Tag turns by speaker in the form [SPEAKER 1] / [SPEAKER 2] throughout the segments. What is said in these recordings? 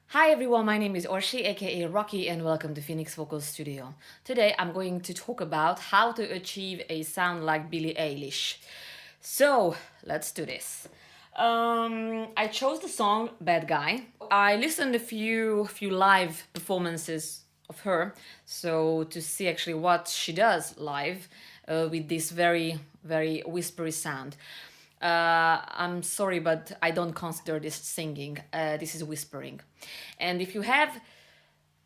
[SPEAKER 1] Hi everyone, my name is Orsi, aka Rocky, and welcome to Phoenix Vocal Studio. Today I'm going to talk about how to achieve a sound like Billie Eilish. So let's do this. I chose the song Bad Guy. I listened a few live performances of her, so to see actually what she does live with this very whispery sound. I'm sorry, but I don't consider this singing. This is whispering. And if you have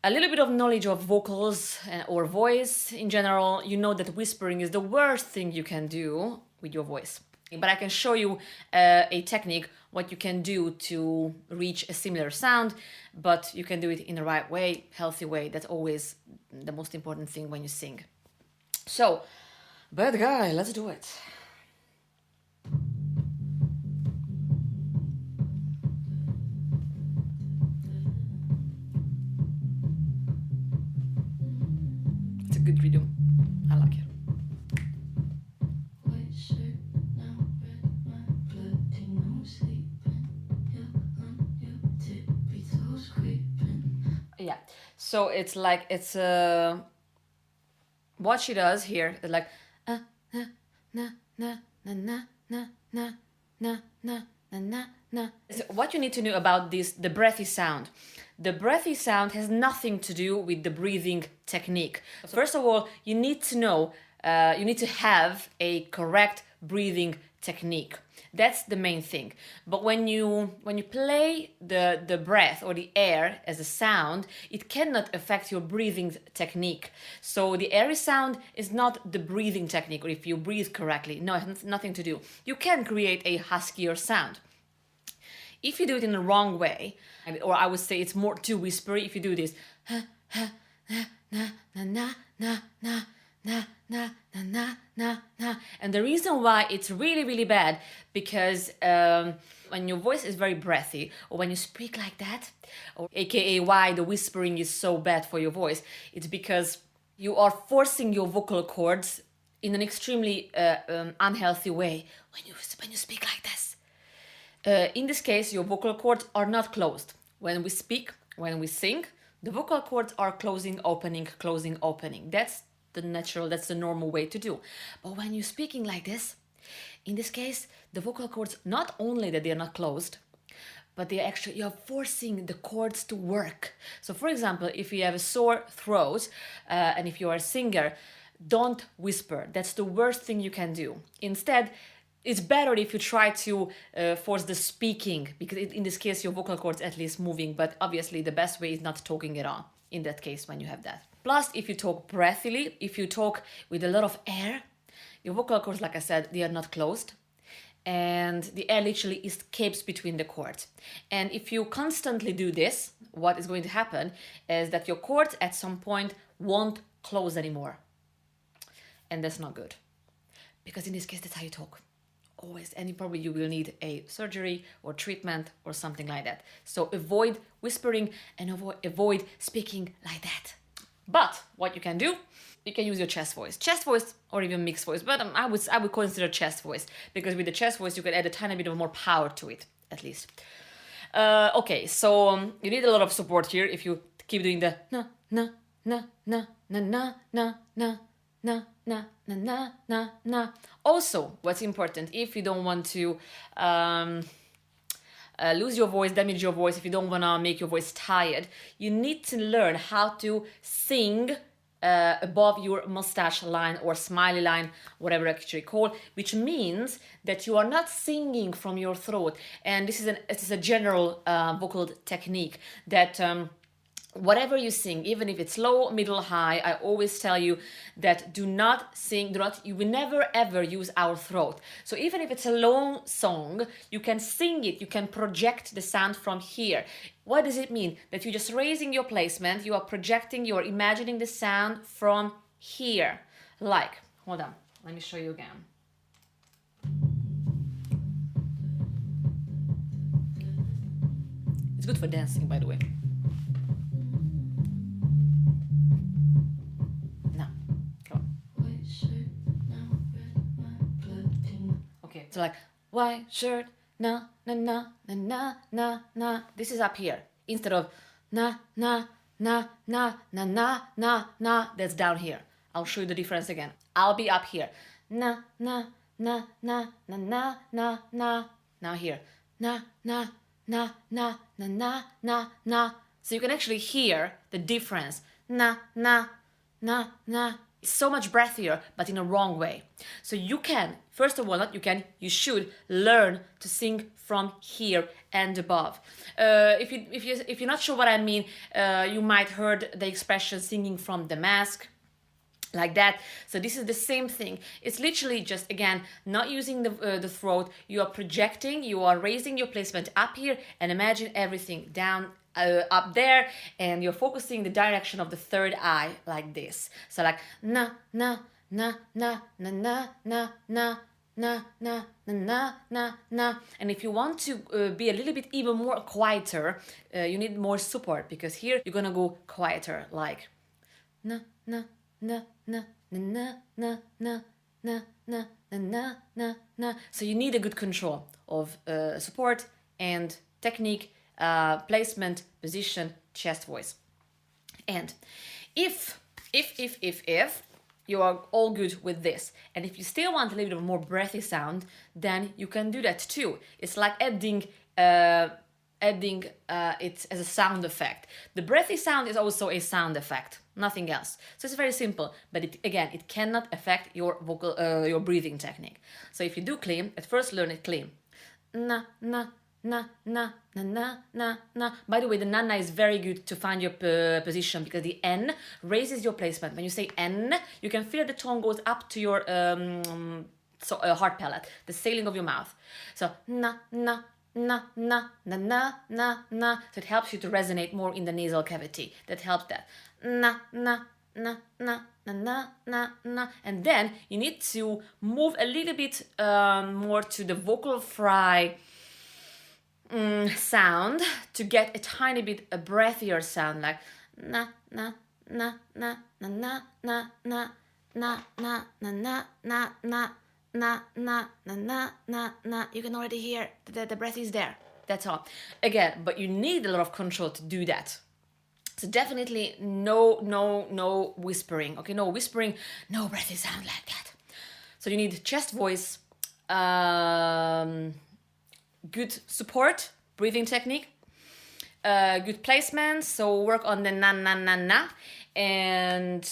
[SPEAKER 1] a little bit of knowledge of vocals or voice in general, you know that whispering is the worst thing you can do with your voice. But I can show you a technique, what you can do to reach a similar sound, but you can do it in the right way, healthy way. That's always the most important thing when you sing. So, bad guy, let's do it. It's a good rhythm. I like it. Yeah, so it's like what she does here is like na na na na na na na na na na na. So what you need to know about this, the breathy sound. The breathy sound has nothing to do with the breathing technique. So first of all, you need to know, you need to have a correct breathing technique. That's the main thing. But when you play the breath or the air as a sound, it cannot affect your breathing technique. So the airy sound is not the breathing technique, or if you breathe correctly. No, it has nothing to do. You can create a huskier sound. If you do it in the wrong way, or I would say it's more too whispery, if you do this na na na na na na na na na na na, and the reason why it's really bad, because when your voice is very breathy, or when you speak like that, or aka why the whispering is so bad for your voice, it's because you are forcing your vocal cords in an extremely unhealthy way when you speak like this. In this case, your vocal cords are not closed. When we speak, when we sing, the vocal cords are closing, opening, closing, opening. That's the natural, that's the normal way to do. But when you're speaking like this, in this case, the vocal cords, not only that they are not closed, but you're forcing the cords to work. So for example, if you have a sore throat, and if you are a singer, don't whisper. That's the worst thing you can do. Instead, it's better if you try to force the speaking, because in this case your vocal cords at least moving, but obviously the best way is not talking at all in that case when you have that. Plus, if you talk breathily, if you talk with a lot of air, your vocal cords, like I said, they are not closed, and the air literally escapes between the cords. And if you constantly do this, what is going to happen is that your cords at some point won't close anymore, and that's not good, because in this case that's how you talk always, and probably you will need a surgery or treatment or something like that. So avoid whispering and avoid speaking like that. But what you can do, you can use your chest voice or even mixed voice, but I would consider chest voice, because with the chest voice you can add a tiny bit of more power to it, at least. Okay, so you need a lot of support here if you keep doing the na na na na na na na na na na na na na na. Also, what's important, if you don't want to lose your voice, damage your voice, if you don't want to make your voice tired, you need to learn how to sing above your mustache line or smiley line, whatever you actually call, which means that you are not singing from your throat. And this is a general vocal technique that whatever you sing, even if it's low, middle, high, I always tell you that you will never ever use our throat. So even if it's a long song, you can sing it, you can project the sound from here. What does it mean? That you're just raising your placement, you are projecting, you are imagining the sound from here. Like, hold on, let me show you again. It's good for dancing, by the way. So like white shirt, na na na na na na na. This is up here instead of na, na, na, na, na, na, na, na. That's down here. I'll show you the difference again. I'll be up here. Na, na, na, na, na, na, na, na. Now here. Na, na, na, na, na, na, na, na. So you can actually hear the difference. Na, na, na, na. It's so much breathier, but in a wrong way. So you can, first of all, not you can, you should learn to sing from here and above. If you're not sure what I mean, you might heard the expression singing from the mask, like that. So this is the same thing. It's literally just, again, not using the throat. You are projecting, you are raising your placement up here, and imagine everything down up there, and you're focusing the direction of the third eye like this. So like na na na na na na na na na na na na na. And if you want to be a little bit even more quieter, you need more support, because here you're gonna go quieter, like na na na na na na na na na na na na. So you need a good control of support and technique, placement, position, chest voice. And if you are all good with this, and if you still want a little bit of more breathy sound, then you can do that too. It's like adding it as a sound effect. The breathy sound is also a sound effect, nothing else. So it's very simple, but it cannot affect your vocal, your breathing technique. So if you do clean, at first learn it clean. Na na na na na na na na. By the way, the na na is very good to find your position, because the N raises your placement. When you say N, you can feel the tone goes up to your heart palate, the ceiling of your mouth. So na na na na na na na na. So it helps you to resonate more in the nasal cavity. That helps that. Na na na na na na na na. And then you need to move a little bit more to the vocal fry sound to get a tiny bit a breathier sound, like na na na na na na na na na na na na na na na na na na na. You can already hear that the breath is there. That's all. Again, but you need a lot of control to do that. So definitely no whispering. Okay, no whispering, no breathy sound like that. So you need chest voice, good support, breathing technique, good placement. So work on the na na na na, and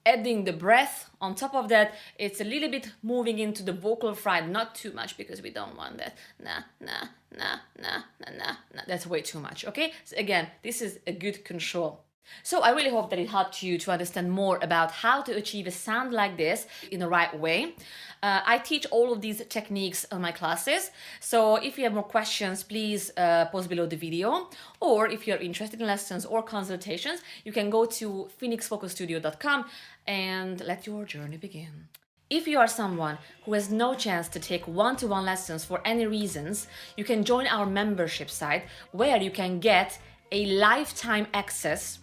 [SPEAKER 1] adding the breath on top of that. It's a little bit moving into the vocal fry, not too much, because we don't want that na na na na na na na. That's way too much. Okay, so again, this is a good control. So I really hope that it helped you to understand more about how to achieve a sound like this in the right way. I teach all of these techniques on my classes, so if you have more questions, please post below the video. Or if you're interested in lessons or consultations, you can go to phoenixfocusstudio.com and let your journey begin. If you are someone who has no chance to take one-to-one lessons for any reasons, you can join our membership site, where you can get a lifetime access,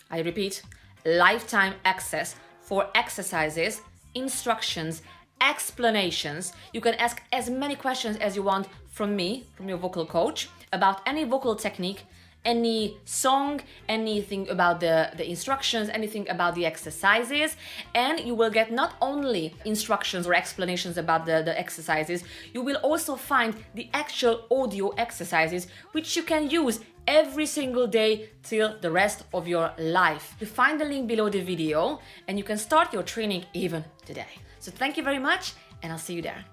[SPEAKER 1] I repeat, lifetime access for exercises, instructions, explanations. You can ask as many questions as you want from me, from your vocal coach, about any vocal technique, any song, anything about the instructions, anything about the exercises. And you will get not only instructions or explanations about the exercises, you will also find the actual audio exercises, which you can use every single day till the rest of your life. You find the link below the video, and you can start your training even today. So thank you very much, and I'll see you there.